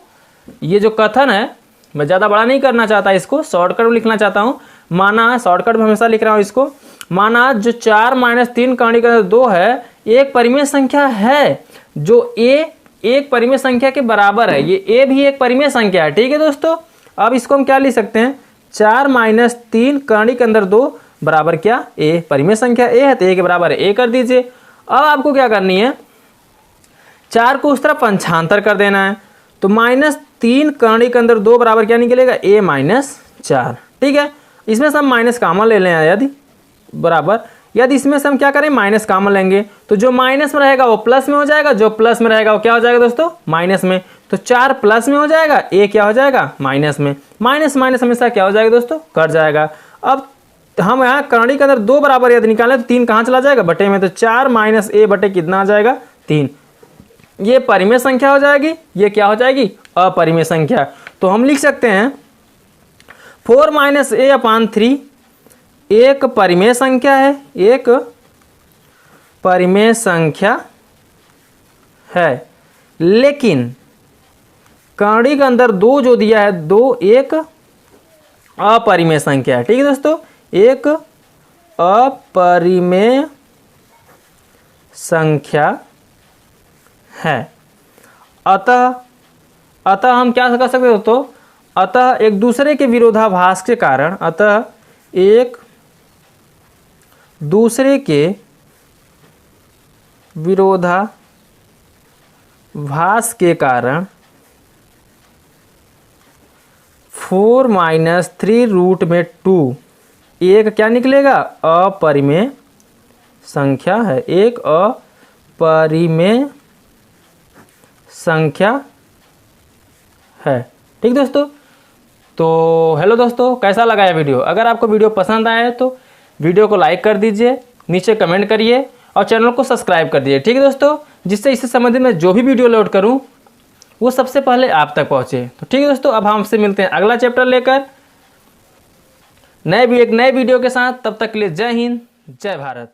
ये जो कथन है मैं ज़्यादा बड़ा नहीं करना चाहता, इसको शॉर्टकट में लिखना चाहता हूँ। माना, शॉर्टकट में हमेशा लिख रहा हूँ इसको, माना जो 4 - 3 कर्ण के अंदर 2 है एक परिमेय संख्या है जो a एक परिमेय संख्या के बराबर है। ये a भी एक परिमेय संख्या है। ठीक है दोस्तों, अब इसको हम क्या लिख सकते हैं? 4 - 3 कर्ण के अंदर 2 बराबर क्या? a। परिमेय संख्या a है तो a के बराबर है a कर दीजिए। अब आपको क्या करनी है? 4 को उस तरफ पंचांतर कर देना है। तो -3 कर्ण के अंदर 2 बराबर क्या निकलेगा? a - 4। ठीक है, इसमें से हम माइनस कॉमन ले लें यदि बराबर, यदि इसमें से हम क्या करें? माइनस कॉमन लेंगे तो जो माइनस में रहेगा वो प्लस में हो जाएगा, जो प्लस में रहेगा वो क्या हो जाएगा दोस्तों? माइनस में। तो 4 प्लस में हो जाएगा, a क्या हो जाएगा? माइनस में। माइनस माइनस हमेशा क्या हो जाएगा दोस्तों? कट जाएगा। अब हम यहाँ कर्ण के अंदर 2 बराबर यदि निकालें तो 3 कहाँ चला जाएगा? बटे में। तो 4 - a बटे कितना आ जाएगा? 3। ये परिमेय संख्या हो जाएगी, ये क्या हो जाएगी? अपरिमेय संख्या। तो हम लिख सकते हैं 4 - a/3 एक परिमेय संख्या है, एक परिमेय संख्या है, लेकिन कर्ण के अंदर 2 जो दिया है 2 एक अपरिमेय संख्या है। ठीक है दोस्तों, एक अपरिमेय संख्या है। अतः हम क्या कर सकते हो? तो अतः एक दूसरे के विरोधाभास के कारण, अतः एक दूसरे के विरोधाभास के कारण 4 - 3√2 एक क्या निकलेगा? अपरिमेय संख्या है, एक अपरिमेय संख्या है। ठीक दोस्तों, तो हेलो दोस्तों, कैसा लगा ये वीडियो? अगर आपको वीडियो पसंद आया तो वीडियो को लाइक कर दीजिए, नीचे कमेंट करिए और चैनल को सब्सक्राइब कर दीजिए। ठीक है दोस्तों, जिससे इससे संबंधित मैं जो भी वीडियो लोड करूं वो सबसे पहले आप तक पहुंचे। तो ठीक है दोस्तों, अब हमसे मिलते हैं अगला चैप्टर लेकर एक नए वीडियो के साथ। तब तक के लिए जय हिंद, जय भारत।